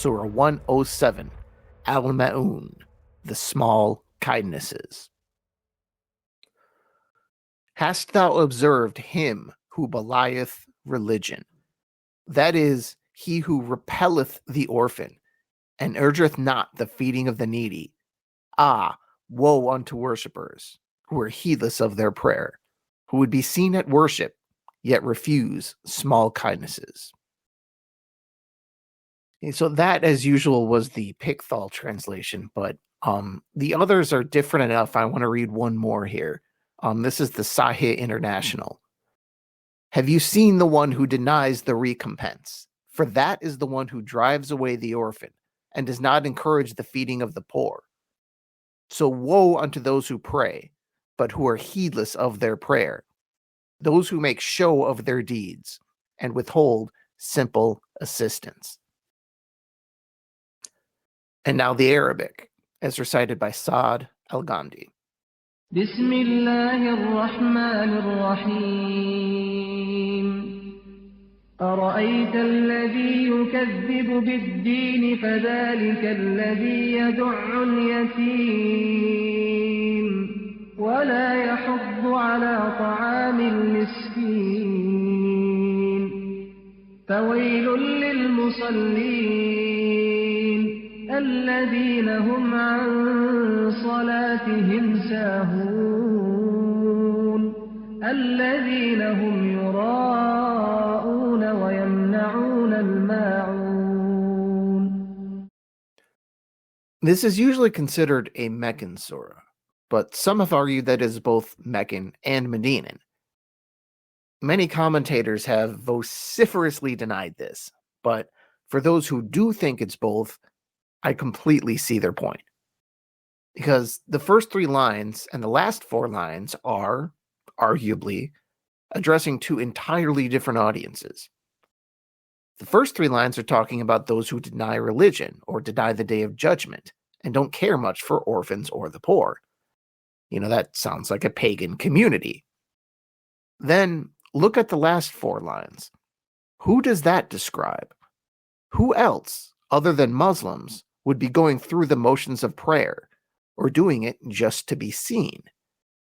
Surah 107, Al-Ma'un, the small kindnesses. Hast thou observed him who belieth religion? That is, he who repelleth the orphan, and urgeth not the feeding of the needy. Ah, woe unto worshippers, who are heedless of their prayer, who would be seen at worship, yet refuse small kindnesses. So that, as usual, was the Pickthall translation, but the others are different enough. I want to read one more here. This is the Sahih International. Have you seen the one who denies the recompense? For that is the one who drives away the orphan and does not encourage the feeding of the poor. So woe unto those who pray, but who are heedless of their prayer, those who make show of their deeds and withhold simple assistance. And now the Arabic, as recited by Saad Al-Ghamdi. بسم الله الرحمن الرحيم أرأيت الذي يكذب بالدين فذلك الذي يدع اليتيم ولا يحض على طعام المسكين فويل للمصلين الذين هم عن صلاتهم ساهون الذين هم يراءون ويمنعون الماعون. This is usually considered a Meccan surah, but some have argued that it is both Meccan and Medinan. Many commentators have vociferously denied this, but for those who do think it's both, I completely see their point. Because the first 3 lines and the last 4 lines are, arguably, addressing 2 entirely different audiences. The first 3 lines are talking about those who deny religion or deny the day of judgment and don't care much for orphans or the poor. That sounds like a pagan community. Then look at the last 4 lines. Who does that describe? Who else, other than Muslims, would be going through the motions of prayer or doing it just to be seen?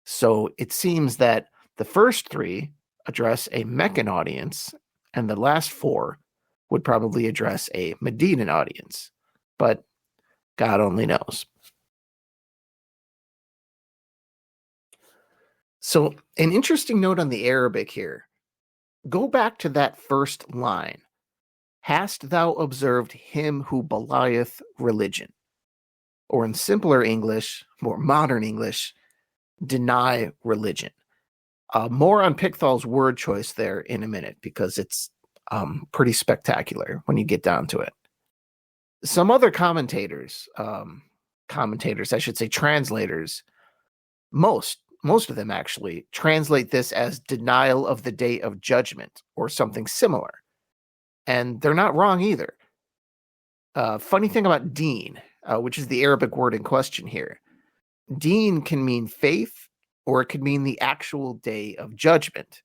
So it seems that the first 3 address a Meccan audience and the last 4 would probably address a Medinan audience, but God only knows. So an interesting note on the Arabic here. Go back to that first line. Hast thou observed him who belieth religion? Or in simpler English, more modern English, deny religion. More on Pickthall's word choice there in a minute, because it's pretty spectacular when you get down to it. Some other translators, most of them actually, translate this as denial of the day of judgment or something similar. And they're not wrong either. Funny thing about deen, which is the Arabic word in question here. Deen can mean faith, or it could mean the actual day of judgment.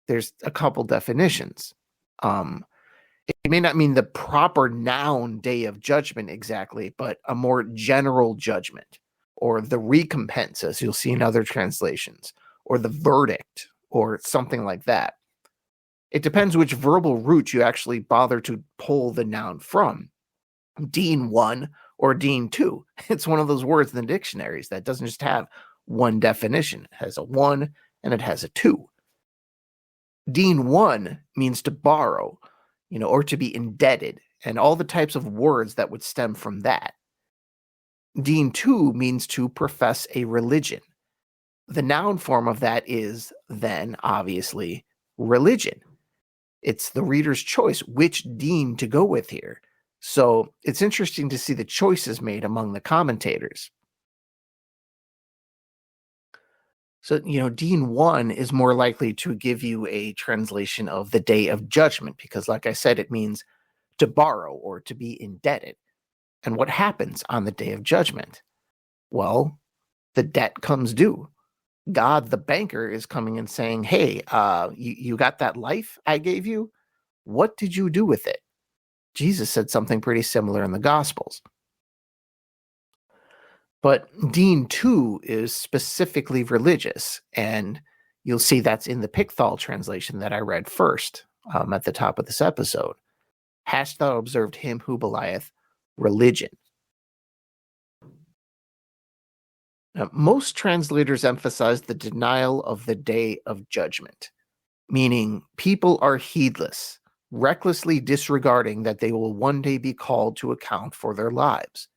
There's a couple definitions. It may not mean the proper noun day of judgment exactly, but a more general judgment, or the recompense, as you'll see in other translations, or the verdict, or something like that. It depends which verbal root you actually bother to pull the noun from. Deen 1 or Deen 2. It's one of those words in the dictionaries that doesn't just have one definition. It has a 1 and it has a 2. Deen 1 means to borrow, or to be indebted, and all the types of words that would stem from that. Deen 2 means to profess a religion. The noun form of that is, then, obviously, religion. It's the reader's choice which deen to go with here. So it's interesting to see the choices made among the commentators. So, Deen 1 is more likely to give you a translation of the day of judgment, because like I said, it means to borrow or to be indebted. And what happens on the day of judgment? Well, the debt comes due. God, the banker, is coming and saying, hey, you got that life I gave you? What did you do with it? Jesus said something pretty similar in the Gospels. But deen 2 is specifically religious, and you'll see that's in the Pickthall translation that I read first at the top of this episode. Hast thou observed him who belieth religion? Now, most translators emphasize the denial of the day of judgment, meaning people are heedless, recklessly disregarding that they will one day be called to account for their lives.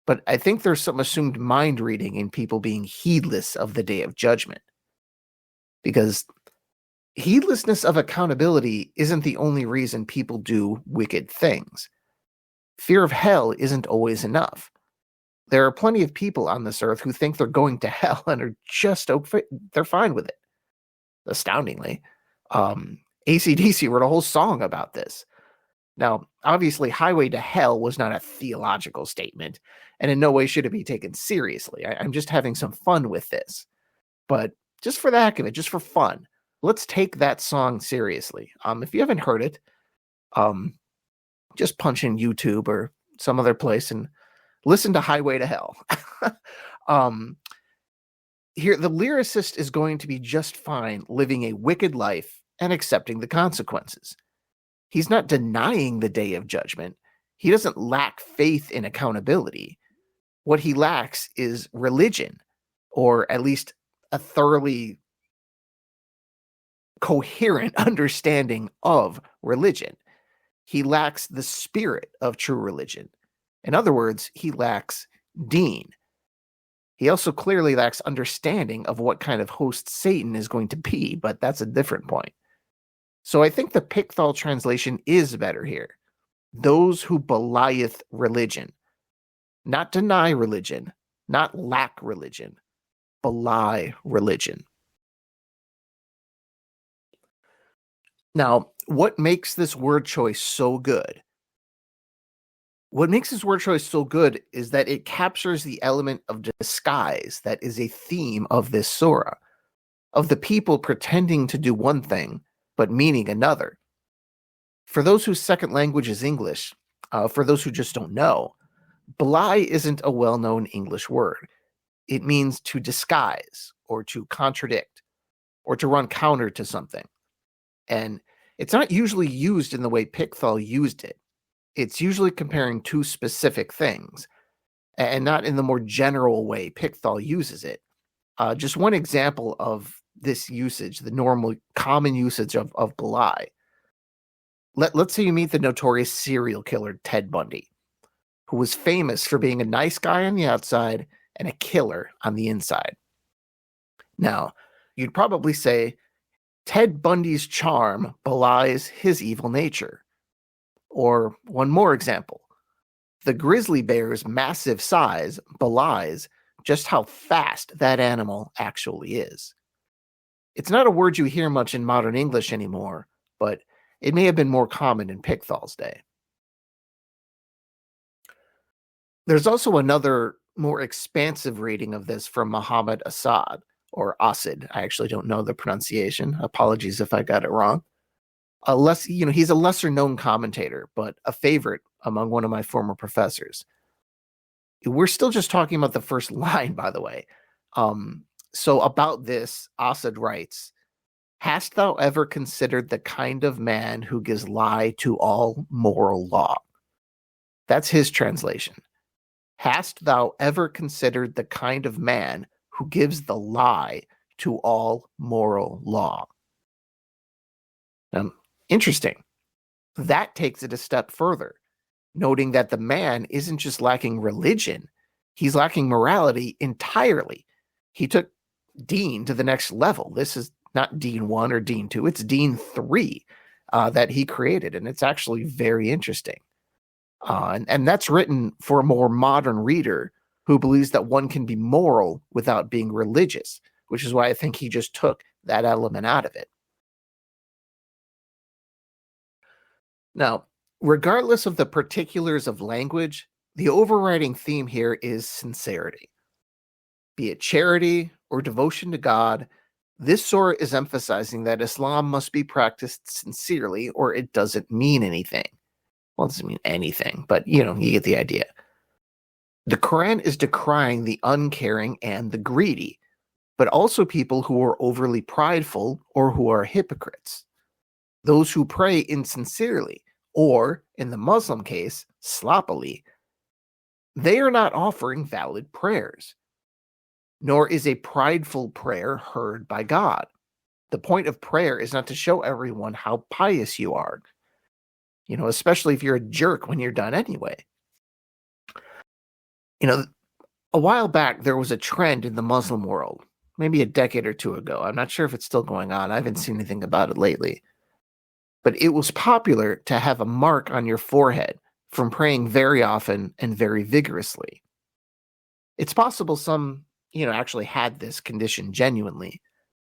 But I think there's some assumed mind reading in people being heedless of the day of judgment. Because heedlessness of accountability isn't the only reason people do wicked things. Fear of hell isn't always enough. There are plenty of people on this earth who think they're going to hell and are just okay, they're fine with it. Astoundingly. AC/DC wrote a whole song about this. Now, obviously, Highway to Hell was not a theological statement, and in no way should it be taken seriously. I'm just having some fun with this. But just for the heck of it, just for fun, let's take that song seriously. If you haven't heard it, just punch in YouTube or some other place and listen to Highway to Hell. Here, the lyricist is going to be just fine living a wicked life and accepting the consequences. He's not denying the day of judgment. He doesn't lack faith in accountability. What he lacks is religion, or at least a thoroughly coherent understanding of religion. He lacks the spirit of true religion. In other words, he lacks deen. He also clearly lacks understanding of what kind of host Satan is going to be, but that's a different point. So I think the Pickthall translation is better here. Those who belieth religion. Not deny religion, not lack religion. Belie religion. Now, what makes this word choice so good? What makes this word choice so good is that it captures the element of disguise that is a theme of this surah, of the people pretending to do one thing, but meaning another. For those whose second language is English, for those who just don't know, belie isn't a well-known English word. It means to disguise, or to contradict, or to run counter to something. And it's not usually used in the way Pickthall used it. It's usually comparing two specific things, and not in the more general way Pickthall uses it. Just one example of this usage, the normal, common usage of belie. Let's say you meet the notorious serial killer Ted Bundy, who was famous for being a nice guy on the outside and a killer on the inside. Now, you'd probably say, Ted Bundy's charm belies his evil nature. Or one more example. The grizzly bear's massive size belies just how fast that animal actually is. It's not a word you hear much in modern English anymore, but it may have been more common in Pickthall's day. There's also another more expansive reading of this from Muhammad Asad, or Asid. I actually don't know the pronunciation. Apologies if I got it wrong. He's a lesser known commentator, but a favorite among one of my former professors. We're still just talking about the first line, by the way. So about this, Asad writes, "Hast thou ever considered the kind of man who gives lie to all moral law?" That's his translation. Hast thou ever considered the kind of man who gives the lie to all moral law? Interesting. That takes it a step further, noting that the man isn't just lacking religion, he's lacking morality entirely. He took deen to the next level. This is not deen 1 or deen 2, it's deen 3 that he created, and it's actually very interesting. And that's written for a more modern reader who believes that one can be moral without being religious, which is why I think he just took that element out of it. Now, regardless of the particulars of language, the overriding theme here is sincerity. Be it charity or devotion to God, this surah is emphasizing that Islam must be practiced sincerely or it doesn't mean anything. Well, it doesn't mean anything, but you get the idea. The Quran is decrying the uncaring and the greedy, but also people who are overly prideful or who are hypocrites. Those who pray insincerely, or in the Muslim case, sloppily, they are not offering valid prayers, nor is a prideful prayer heard by God. The point of prayer is not to show everyone how pious you are, especially if you're a jerk when you're done anyway. A while back, there was a trend in the Muslim world, maybe a decade or two ago. I'm not sure if it's still going on. I haven't seen anything about it lately. But it was popular to have a mark on your forehead from praying very often and very vigorously. It's possible some, actually had this condition genuinely,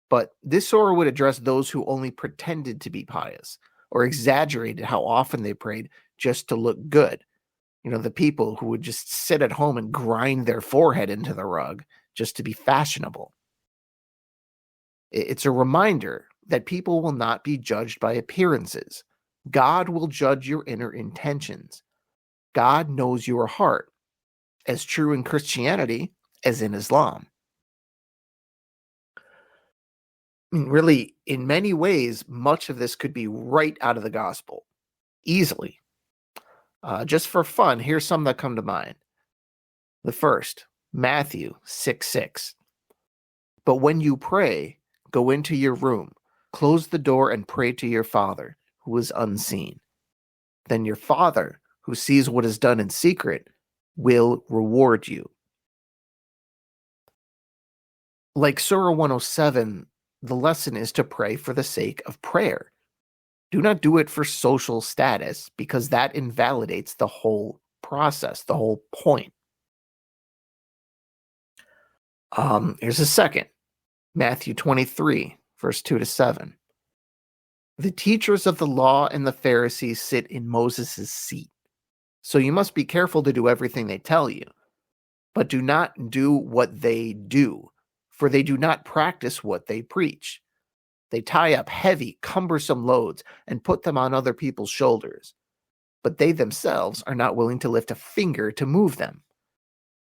but this surah would address those who only pretended to be pious or exaggerated how often they prayed just to look good. The people who would just sit at home and grind their forehead into the rug just to be fashionable. It's a reminder that people will not be judged by appearances. God will judge your inner intentions. God knows your heart, as true in Christianity as in Islam. Really, in many ways, much of this could be right out of the gospel, easily. Just for fun, here's some that come to mind. The first, Matthew 6:6. But when you pray, go into your room, close the door, and pray to your Father, who is unseen. Then your Father, who sees what is done in secret, will reward you. Like Surah 107, the lesson is to pray for the sake of prayer. Do not do it for social status, because that invalidates the whole process, the whole point. Here's a second. Matthew 23, verse 2-7. The teachers of the law and the Pharisees sit in Moses' seat. So you must be careful to do everything they tell you, but do not do what they do, for they do not practice what they preach. They tie up heavy, cumbersome loads and put them on other people's shoulders, but they themselves are not willing to lift a finger to move them.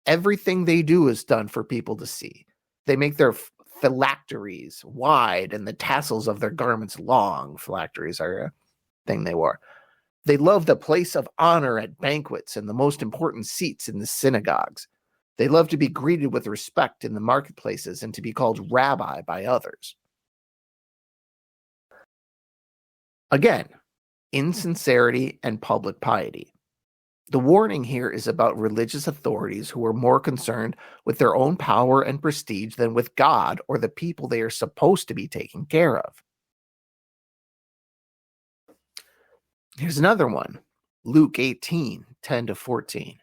Everything they do is done for people to see. They make their phylacteries wide and the tassels of their garments long. Phylacteries are a thing they wore. They love the place of honor at banquets and the most important seats in the synagogues. They love to be greeted with respect in the marketplaces and to be called rabbi by others. Again, insincerity and public piety. The warning here is about religious authorities who are more concerned with their own power and prestige than with God or the people they are supposed to be taking care of. Here's another one. Luke 18, 10-14.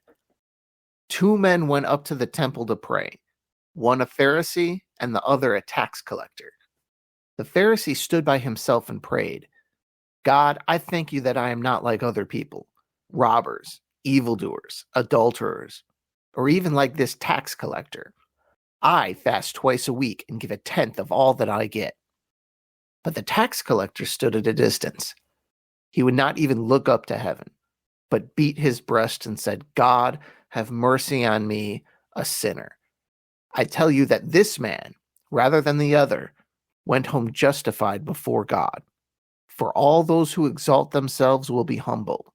2 men went up to the temple to pray, one a Pharisee and the other a tax collector. The Pharisee stood by himself and prayed, God, I thank you that I am not like other people, robbers, evildoers, adulterers, or even like this tax collector. I fast twice a week and give 1/10 of all that I get. But the tax collector stood at a distance. He would not even look up to heaven, but beat his breast and said, God, have mercy on me, a sinner. I tell you that this man, rather than the other, went home justified before God. For all those who exalt themselves will be humbled,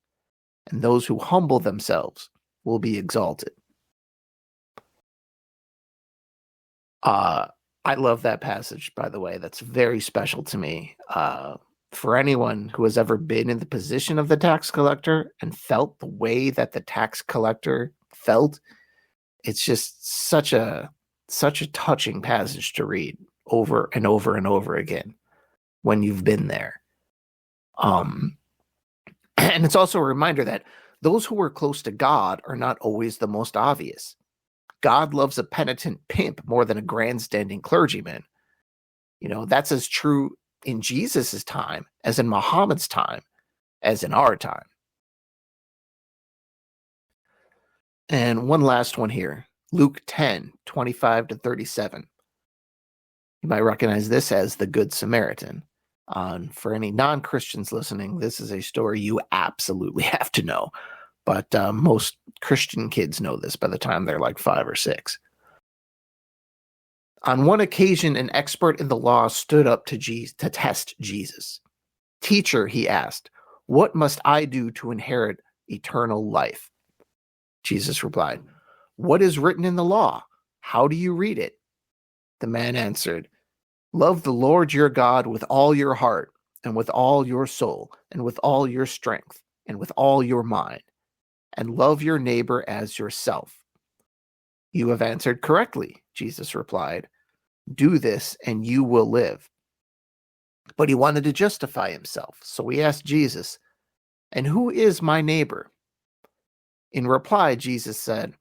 and those who humble themselves will be exalted. I love that passage, by the way. That's very special to me. For anyone who has ever been in the position of the tax collector and felt the way that the tax collector felt, it's just such a touching passage to read over and over and over again when you've been there. And it's also a reminder that those who are close to God are not always the most obvious. God loves a penitent pimp more than a grandstanding clergyman. That's as true in Jesus' time as in Muhammad's time as in our time. And one last one here, Luke 10, 25-37. You might recognize this as the Good Samaritan. For any non-Christians listening, this is a story you absolutely have to know. But most Christian kids know this by the time they're like 5 or 6. On one occasion, an expert in the law stood up to test Jesus. "Teacher," he asked, "what must I do to inherit eternal life?" Jesus replied, "What is written in the law? How do you read it?" The man answered, "Love the Lord your God with all your heart, and with all your soul, and with all your strength, and with all your mind, and love your neighbor as yourself." "You have answered correctly," Jesus replied. "Do this, and you will live." But he wanted to justify himself, so he asked Jesus, "And who is my neighbor?" In reply, Jesus said,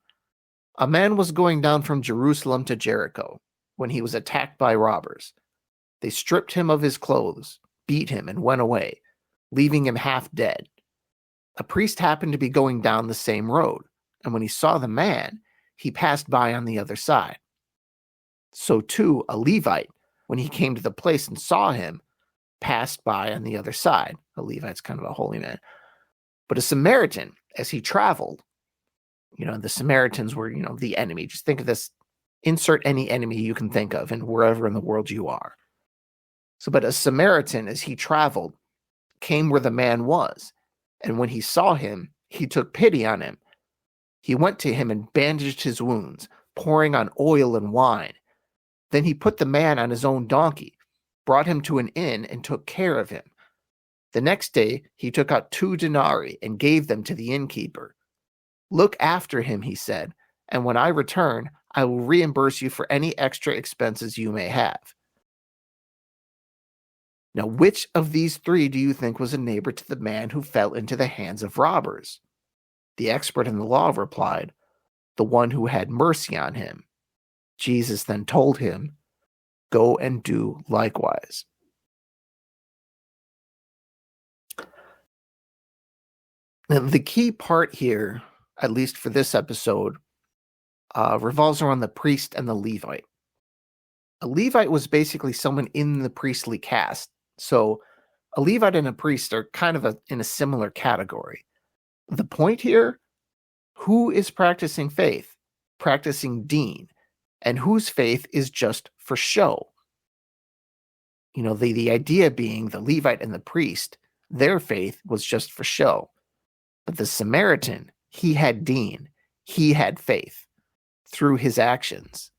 "A man was going down from Jerusalem to Jericho when he was attacked by robbers. They stripped him of his clothes, beat him, and went away, leaving him half dead. A priest happened to be going down the same road, and when he saw the man, he passed by on the other side. So too, a Levite, when he came to the place and saw him, passed by on the other side." A Levite's kind of a holy man. "But a Samaritan, as he traveled," the Samaritans were, the enemy. Just think of this, insert any enemy you can think of and wherever in the world you are. But a Samaritan, as he traveled, came where the man was, and when he saw him, he took pity on him. He went to him and bandaged his wounds, pouring on oil and wine. Then he put the man on his own donkey, brought him to an inn, and took care of him. The next day, he took out 2 denarii and gave them to the innkeeper. 'Look after him,' he said, 'and when I return, I will reimburse you for any extra expenses you may have.' Now, which of these 3 do you think was a neighbor to the man who fell into the hands of robbers?" The expert in the law replied, "The one who had mercy on him." Jesus then told him, "Go and do likewise." Now, the key part here, at least for this episode, revolves around the priest and the Levite. A Levite was basically someone in the priestly caste. So a Levite and a priest are kind of in a similar category. The point here, who is practicing faith, practicing deen, and whose faith is just for show? The idea being the Levite and the priest, their faith was just for show. But the Samaritan, he had deen, he had faith through his actions.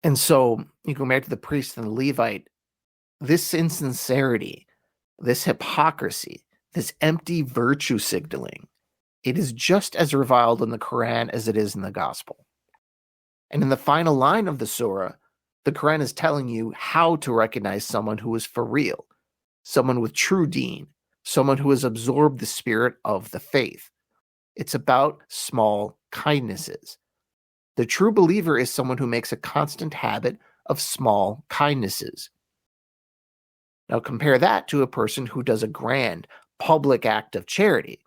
And so you go back to the priest and the Levite, this insincerity, this hypocrisy, this empty virtue signaling, it is just as reviled in the Quran as it is in the gospel. And in the final line of the surah, the Quran is telling you how to recognize someone who is for real, someone with true deen, someone who has absorbed the spirit of the faith. It's about small kindnesses. The true believer is someone who makes a constant habit of small kindnesses. Now compare that to a person who does a grand public act of charity,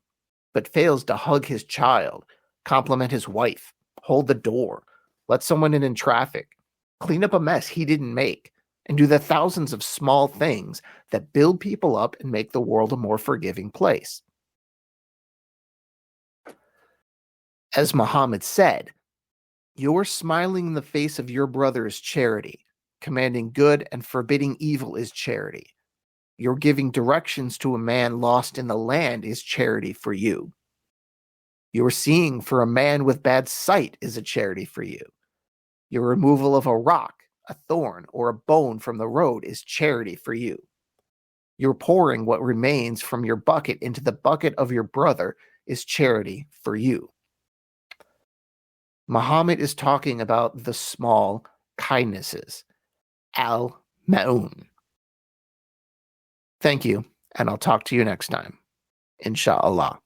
but fails to hug his child, compliment his wife, hold the door, let someone in traffic, clean up a mess he didn't make, and do the thousands of small things that build people up and make the world a more forgiving place. As Muhammad said, "Your smiling in the face of your brother is charity. Commanding good and forbidding evil is charity. Your giving directions to a man lost in the land is charity for you. Your seeing for a man with bad sight is a charity for you. Your removal of a rock, a thorn, or a bone from the road is charity for you. Your pouring what remains from your bucket into the bucket of your brother is charity for you." Muhammad is talking about the small kindnesses. Al-Ma'un. Thank you, and I'll talk to you next time. Insha'Allah.